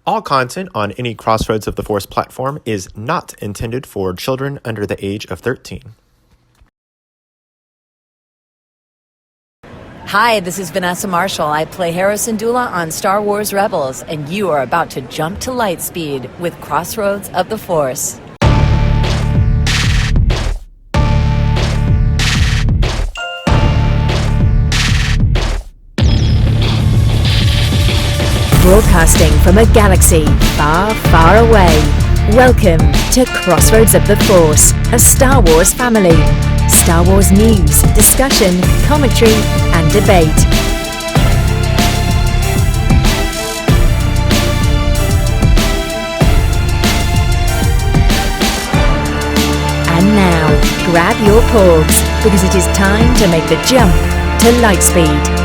All content on any Crossroads of the Force platform is not intended for children under the age of 13. Hi, this is Vanessa Marshall. I play Hera Syndulla on Star Wars Rebels, and you are about to jump to light speed with Crossroads of the Force. Broadcasting from a galaxy far, far away. Welcome to Crossroads of the Force, a Star Wars family. Star Wars news, discussion, commentary, and debate. And now, grab your porgs, because it is time to make the jump to lightspeed.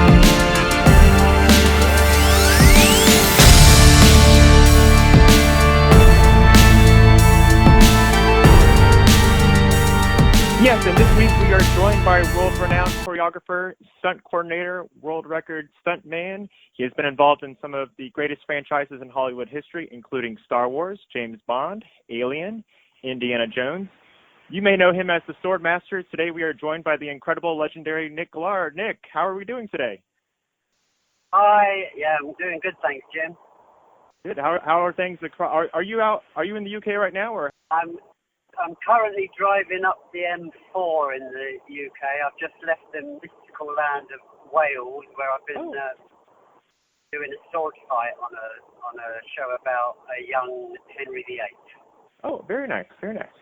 Yes, and this week we are joined by world-renowned choreographer, stunt coordinator, world record stunt man. He has been involved in some of the greatest franchises in Hollywood history, including Star Wars, James Bond, Alien, Indiana Jones. You may know him as the Swordmaster. Today we are joined by the incredible, legendary Nick Gillard. Nick, how are we doing today? Hi, yeah, I'm doing good, thanks, Jim. Good. How are things? Are you out? Are you in the UK right now, or? I'm currently driving up the M4 in the UK. I've just left the mystical land of Wales, where I've been doing a sword fight on a show about a young Henry VIII. Oh, very nice, very nice.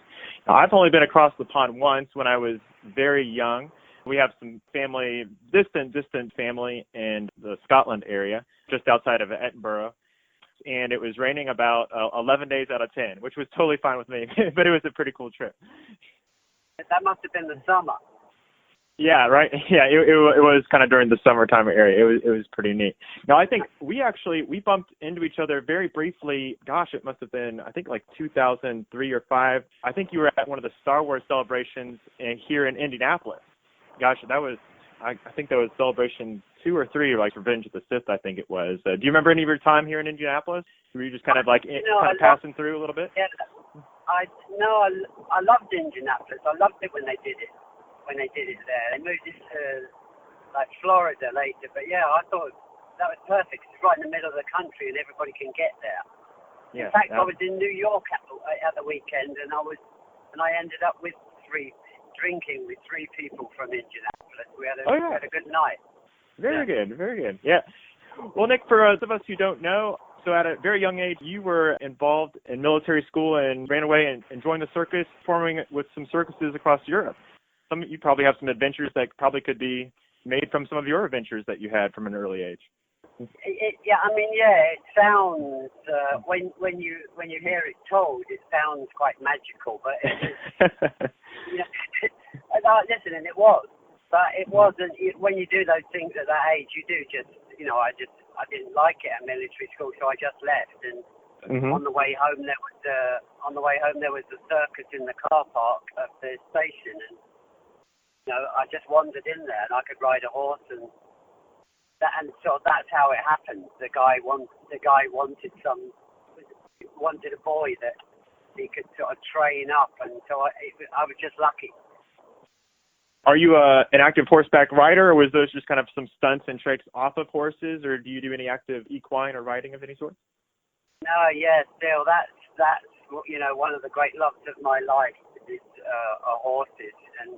Now, I've only been across the pond once when I was very young. We have some family, distant family in the Scotland area, just outside of Edinburgh. And it was raining about 11 days out of 10, which was totally fine with me, but it was a pretty cool trip. That must have been the summer. Yeah, right. Yeah, it was kind of during the summertime area. It was pretty neat. Now, I think we bumped into each other very briefly. Gosh, it must have been, I think, like 2003 or 5. I think you were at one of the Star Wars celebrations here in Indianapolis. Gosh, that was, I think that was celebration 2 or 3, like Revenge of the Sith, I think it was. Do you remember any of your time here in Indianapolis? Were you just kind of like passing through a little bit? Yeah, I loved Indianapolis. I loved it when they did it there. They moved it to like Florida later, but yeah, I thought that was perfect. It's right in the middle of the country, and everybody can get there. Yeah, in fact, I was in New York at the weekend, and I ended up drinking with 3 people from Indianapolis. We had a good night. Very good, very good. Yeah. Well, Nick, for those of us who don't know, so at a very young age, you were involved in military school and ran away and joined the circus, performing with some circuses across Europe. You probably have some adventures that probably could be made from some of your adventures that you had from an early age. It sounds when you hear it told, it sounds quite magical, but listen, and it was. But it wasn't. When you do those things at that age, you do just, I didn't like it at military school, so I just left. And on the way home, there was a circus in the car park of the station, and I just wandered in there, and I could ride a horse, and so that's how it happened. The guy wanted a boy that he could sort of train up, and so I was just lucky. Are you an active horseback rider, or was those just kind of some stunts and tricks off of horses, or do you do any active equine or riding of any sort? No, yeah, still that's one of the great loves of my life is horses, and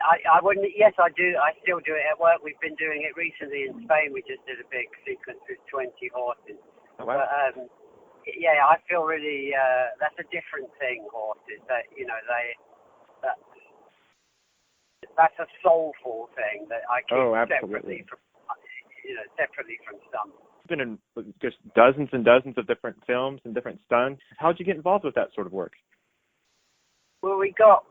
I wouldn't. Yes, I do. I still do it at work. We've been doing it recently in Spain. We just did a big sequence with 20 horses. Oh, wow. But I feel really that's a different thing. Horses, that's a soulful thing that I keep separately from stunt. You've been in just dozens and dozens of different films and different stunts. How'd you get involved with that sort of work? Well, we got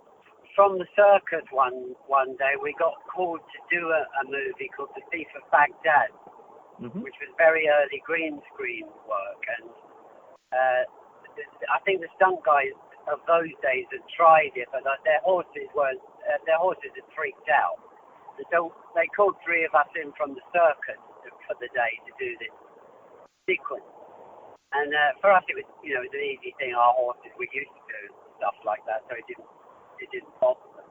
from the circus one day. We got called to do a movie called The Thief of Baghdad, which was very early green screen work, and I think the stunt guys of those days had tried it, but their horses had freaked out. And so they called 3 of us in from the circus for the day to do this sequence. And for us, it was it was an easy thing. Our horses were used to do stuff like that, so it didn't bother them.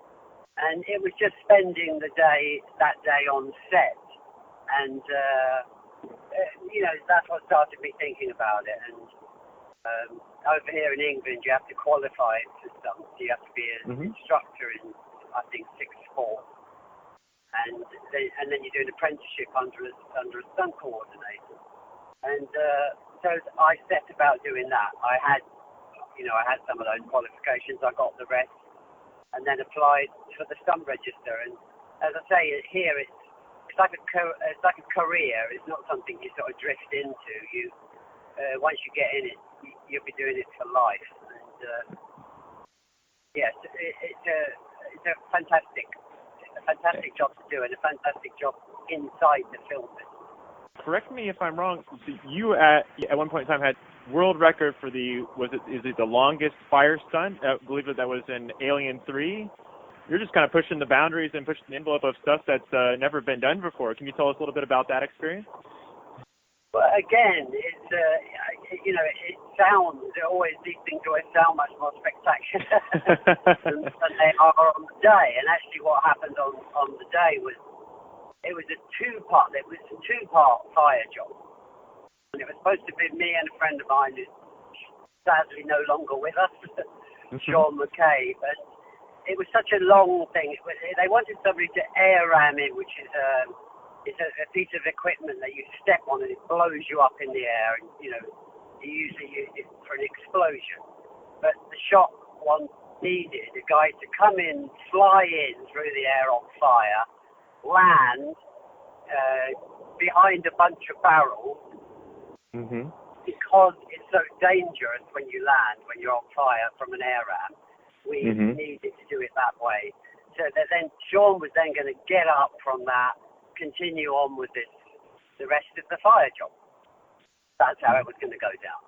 And it was just spending that day on set, and that's what started me thinking about it. And over here in England, you have to qualify for stunts. You have to be an instructor in, I think, 6th form, and then you do an apprenticeship under a stunt coordinator. And so I set about doing that. I had some of those qualifications. I got the rest, and then applied for the stunt register. And as I say, here it's like a career. It's not something you sort of drift into. You once you get in it, you'll be doing it for life. And yes, it's a fantastic job to do, and a fantastic job inside the film business. Correct me if I'm wrong. So you at one point in time had world record for is it the longest fire stunt? I believe that was in Alien 3. You're just kind of pushing the boundaries and pushing the envelope of stuff that's never been done before. Can you tell us a little bit about that experience? Well, again, it's it sounds these things always sound much more spectacular than they are on the day. And actually, what happened on the day was it was a two-part fire job. And it was supposed to be me and a friend of mine who's sadly no longer with us, Sean McCabe. And it was such a long thing. They wanted somebody to air ram in, which is it's a piece of equipment that you step on and it blows you up in the air. And, you usually use it for an explosion. But the shot needed a guy to come in, fly in through the air on fire, land behind a bunch of barrels, because it's so dangerous when you land, when you're on fire from an air ram. We needed to do it that way. So that then Sean was then going to get up from that, continue on with the rest of the fire job. That's how it was going to go down.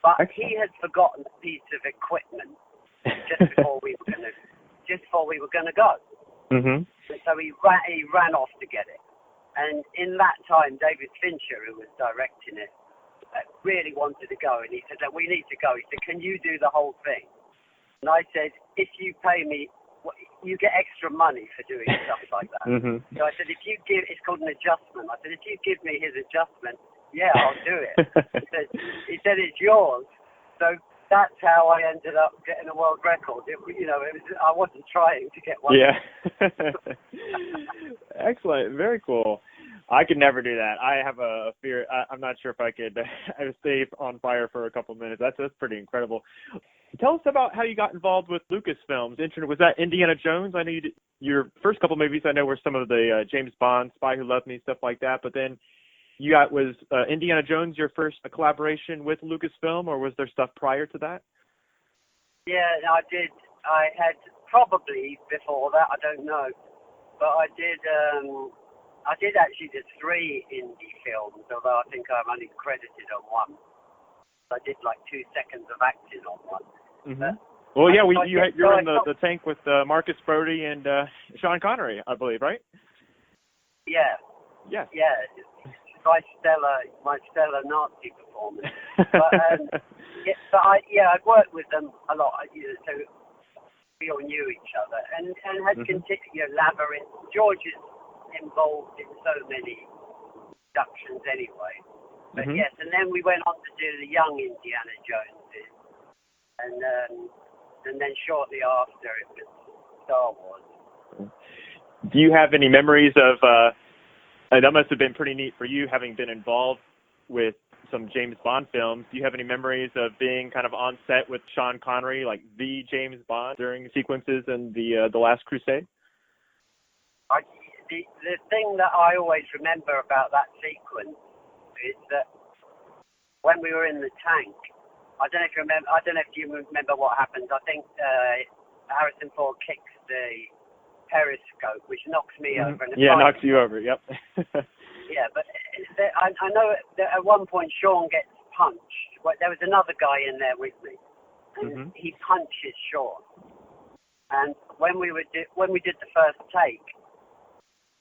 But he had forgotten a piece of equipment just before we were going to go. And so he ran off to get it. And in that time, David Fincher, who was directing it, really wanted to go. And he said, we need to go. He said, can you do the whole thing? And I said, if you pay me, you get extra money for doing stuff like that. So I said, it's called an adjustment. I said, if you give me his adjustment, yeah, I'll do it. He said, it's yours. So that's how I ended up getting a world record. I wasn't trying to get one. Yeah. Excellent. Very cool. I could never do that. I have a fear. I'm not sure if I could stay on fire for a couple of minutes. That's pretty incredible. Tell us about how you got involved with Lucasfilms. Was that Indiana Jones? I know you did, your first couple movies I know were some of the James Bond, Spy Who Loved Me, stuff like that. But then was Indiana Jones your first collaboration with Lucasfilm, or was there stuff prior to that? Yeah, I did. I had probably before that. I don't know, but I did. I did actually do 3 indie films, although I think I'm only credited on one. I did like 2 seconds of acting on one. Well, yeah, you're in the tank with Marcus Brody and Sean Connery, I believe, right? Yeah. Yeah. Yeah. My stellar Nazi performance. But I'd worked with them a lot. So we all knew each other and had continued. Labyrinth. George is involved in so many productions anyway. But yes, and then we went on to do the young Indiana Joneses, and then shortly after it was Star Wars. Do you have any memories of? That must have been pretty neat for you, having been involved with some James Bond films. Do you have any memories of being kind of on set with Sean Connery, like the James Bond, during sequences in the Last Crusade? The thing that I always remember about that sequence is that when we were in the tank, I don't know if you remember what happened. I think Harrison Ford kicks the periscope, which knocks me over. And knocks you over. Yep. Yeah, but I know that at one point Sean gets punched. There was another guy in there with me, and he punches Sean. And when we did the first take,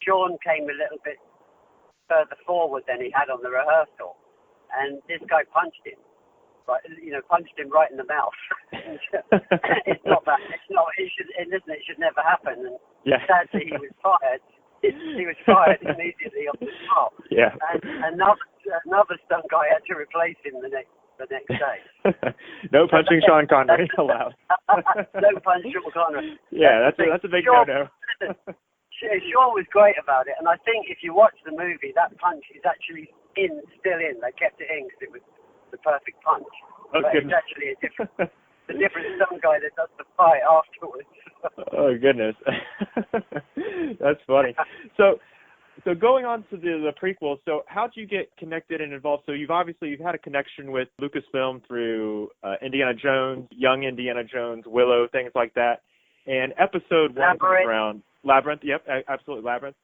Sean came a little bit further forward than he had on the rehearsal, and this guy punched him. Right, punched him right in the mouth. It's not that. It's not. It should never happen. And sadly, he was fired. He was fired immediately on the spot. Yeah. And another stunt guy had to replace him the next day. No punching Sean Connery allowed. No punch Sean Connery. Yeah, that's a big no-no. Sean was great about it, and I think if you watch the movie, that punch is actually still in. They kept it in because it was the perfect punch. Oh, but goodness. it's actually a different stunt guy that does the fight afterwards. Oh, goodness. That's funny. So going on to the prequel, so how did you get connected and involved? So you've had a connection with Lucasfilm through Indiana Jones, Young Indiana Jones, Willow, things like that. And episode 1 comes around. Labyrinth, yep, absolutely, Labyrinth.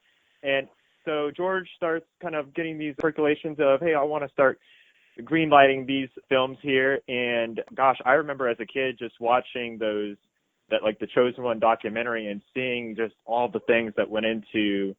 And so George starts kind of getting these percolations of, hey, I want to start greenlighting these films here. And gosh, I remember as a kid just watching the Chosen One documentary and seeing just all the things that went into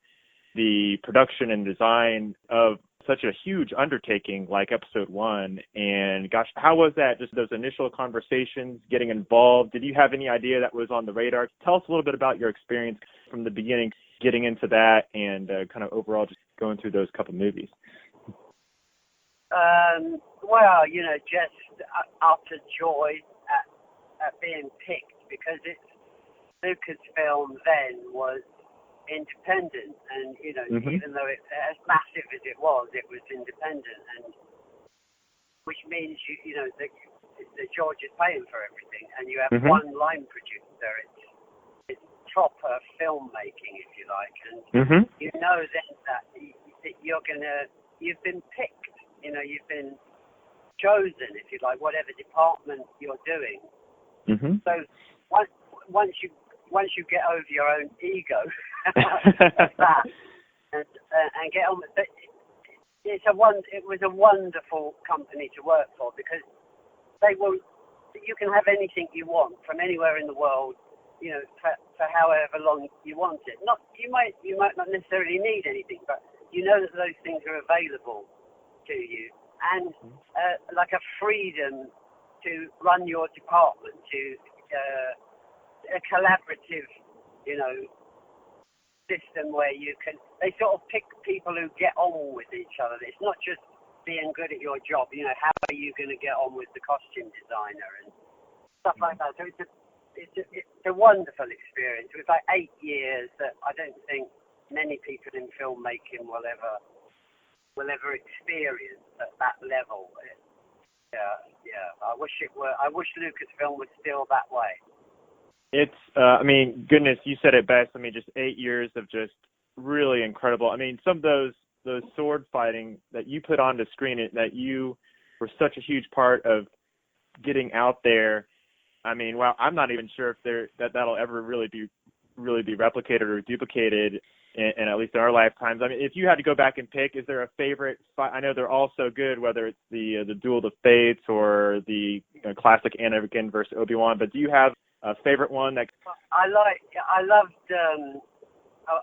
the production and design of such a huge undertaking like episode 1. And gosh, how was that? Just those initial conversations, getting involved. Did you have any idea that was on the radar? Tell us a little bit about your experience from the beginning, getting into that, and kind of overall just going through those couple movies. Well, just utter joy at being picked, because Lucasfilm then was independent, and even though as massive as it was independent, and which means that George is paying for everything, and you have one line producer. It's proper filmmaking, if you like, and you know then that you've been picked. You've been chosen, if you like, whatever department you're doing. So once you get over your own ego that, and get on with it, it was a wonderful company to work for, because you can have anything you want from anywhere in the world, for however long you want it. You might not necessarily need anything, but you know that those things are available to you, and like a freedom to run your department, to a collaborative, system where they sort of pick people who get on with each other. It's not just being good at your job. How are you going to get on with the costume designer and stuff like that? So it's a wonderful experience. It was like 8 years that I don't think many people in filmmaking will ever experience at that level. I wish Lucasfilm was still that way. It's, goodness, you said it best. Just 8 years of just really incredible. Some of those sword fighting that you put on the screen, that you were such a huge part of getting out there. Wow, I'm not even sure if that'll ever really be replicated or duplicated in at least in our lifetimes. If you had to go back and pick, is there a favorite fight? I know they're all so good, whether it's the Duel of the Fates or the classic Anakin versus Obi-Wan, but do you have a favorite one that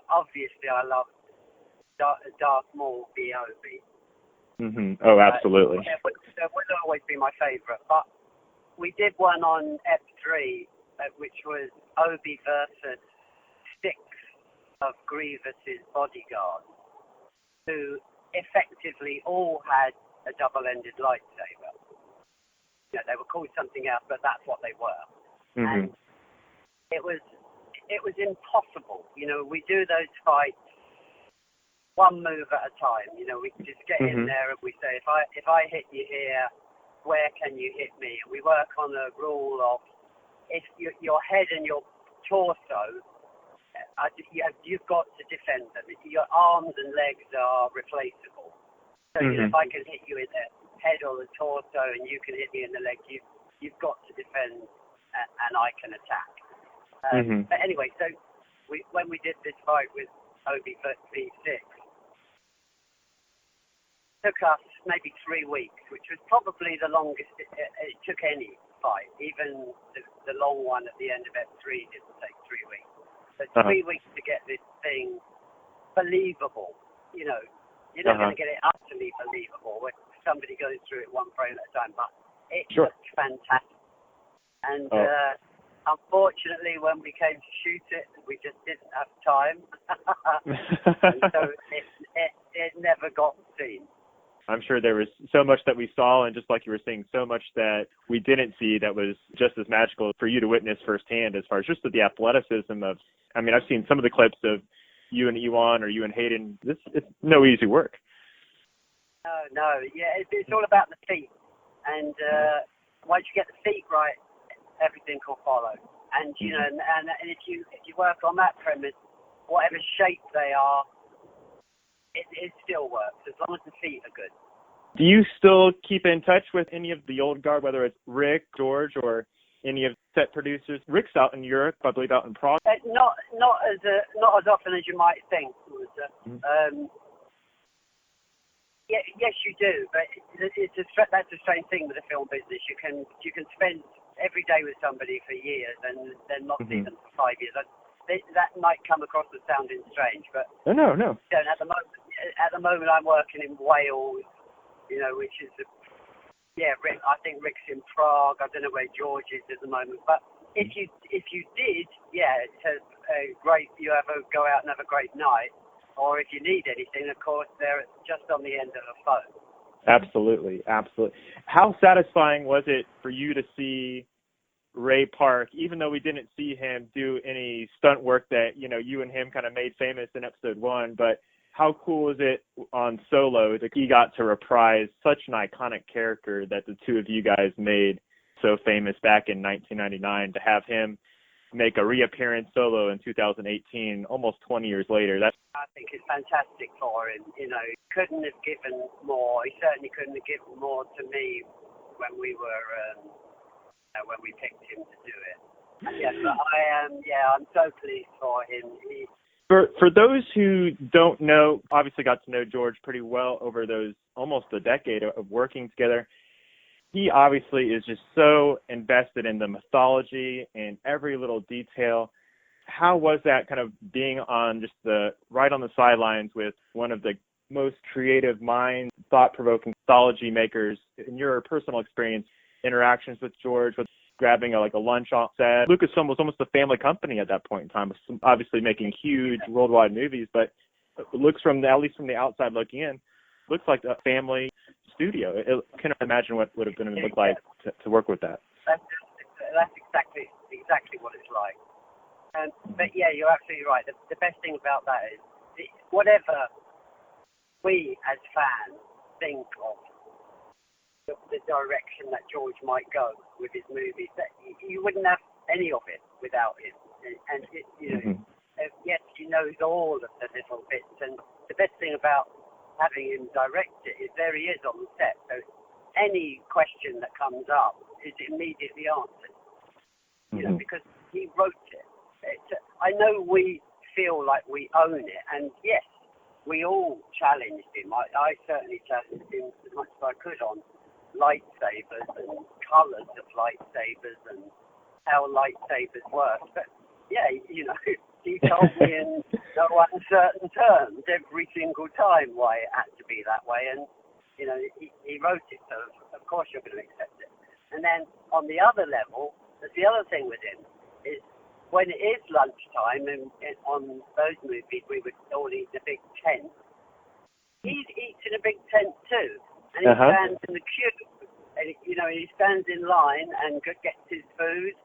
obviously I loved Darth Maul v. Obi. Oh, absolutely. That would always be my favorite, but we did one on Ep3, which was Obi versus 6 of Grievous's bodyguards, who effectively all had a double-ended lightsaber. They were called something else, but that's what they were. And it was impossible. We do those fights one move at a time. We just get in there and we say, if I hit you here, where can you hit me? And we work on a rule of, if your head and your torso, you've got to defend them. Your arms and legs are replaceable. So if I can hit you in the head or the torso and you can hit me in the leg, you've got to defend and I can attack. But anyway, so when we did this fight with Obi v6, took us maybe 3 weeks, which was probably the longest it took any fight. Even the long one at the end of Ep3 didn't take 3 weeks. So 3 weeks to get this thing believable. You're not going to get it utterly believable when somebody goes through it one frame at a time, but It Sure. looked fantastic. And unfortunately, when we came to shoot it, we just didn't have time. And so it never got seen. I'm sure there was so much that we saw, and just like you were saying, so much that we didn't see that was just as magical for you to witness firsthand as far as just the athleticism of, I mean, I've seen some of the clips of you and Ewan or you and Hayden. It's no easy work. No. Yeah, it's all about the feet. And once you get the feet right, everything will follow. And, you know, and if you work on that premise, whatever shape they are, it still works, as long as the feet are good. Do you still keep in touch with any of the old guard, whether it's Rick, George, or any of the set producers? Rick's out in Europe, I believe out in Prague. Not as often as you might think. Yes, you do, but that's a strange thing with the film business. You can spend every day with somebody for years and then not see them for 5 years. That might come across as sounding strange, but No. At the moment, I'm working in Wales, you know, which is Rick. I think Rick's in Prague. I don't know where George is at the moment, but if you did, it's a great. You go out and have a great night, or if you need anything, of course, they're just on the end of a phone. Absolutely. How satisfying was it for you to see Ray Park, even though we didn't see him do any stunt work that, you know, you and him kind of made famous in episode 1, but how cool is it on Solo that he got to reprise such an iconic character that the two of you guys made so famous back in 1999, to have him make a reappearance Solo in 2018, almost 20 years later? I think it's fantastic for him. You know, he couldn't have given more. He certainly couldn't have given more to me when we were when we picked him to do it. Yes, but I'm so pleased for him. For those who don't know, obviously got to know George pretty well over those almost a decade of working together. He obviously is just so invested in the mythology and every little detail. How was that kind of being on just right on the sidelines with one of the most creative minds, thought-provoking mythology makers, in your personal experience, interactions with George, with grabbing a lunch on set? Lucasfilm was almost a family company at that point in time, obviously making huge worldwide movies, but it looks at least from the outside looking in, looks like a family studio. I can't imagine what would have been look like to work with that. That's exactly what it's like. But yeah, you're absolutely right. The best thing about that is whatever we as fans think of the direction that George might go with his movies, that you wouldn't have any of it without him. And yes, he knows all of the little bits. And the best thing about having him direct it is there he is on the set. So any question that comes up is immediately answered. You know, because he wrote it. I know we feel like we own it, and yes, we all challenged him. I certainly challenged him as much as I could on lightsabers and colours of lightsabers and how lightsabers work. But yeah, you know, he told me in no uncertain terms every single time why it had to be that way, and you know, he wrote it, so of course you're going to accept it. And then on the other level, there's the other thing with him is when it is lunchtime and on those movies we would all eat in a big tent. He eats in a big tent too. And he stands in the queue, and he stands in line and gets his food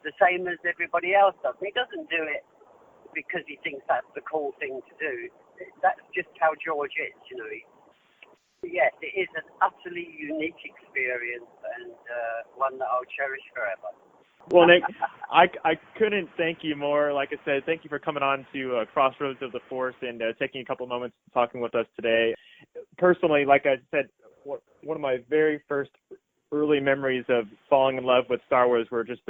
the same as everybody else does. He doesn't do it because he thinks that's the cool thing to do. That's just how George is, you know. Yes, it is an utterly unique experience and one that I'll cherish forever. Well, Nick, I couldn't thank you more. Like I said, thank you for coming on to Crossroads of the Force and taking a couple of moments talking with us today. Personally, like I said, one of my very first early memories of falling in love with Star Wars were just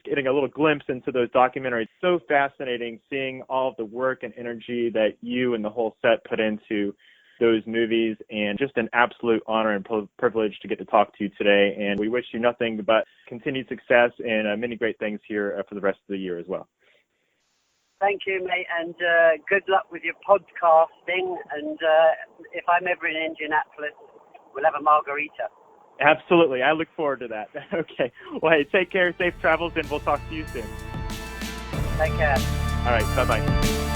getting a little glimpse into those documentaries. So fascinating seeing all of the work and energy that you and the whole set put into those movies, and just an absolute honor and privilege to get to talk to you today. And we wish you nothing but continued success and many great things here for the rest of the year as well. Thank you, mate, and good luck with your podcasting. And if I'm ever in Indianapolis, we'll have a margarita. Absolutely. I look forward to that. Okay. Well, hey, take care, safe travels, and we'll talk to you soon. Take care. All right. Bye-bye.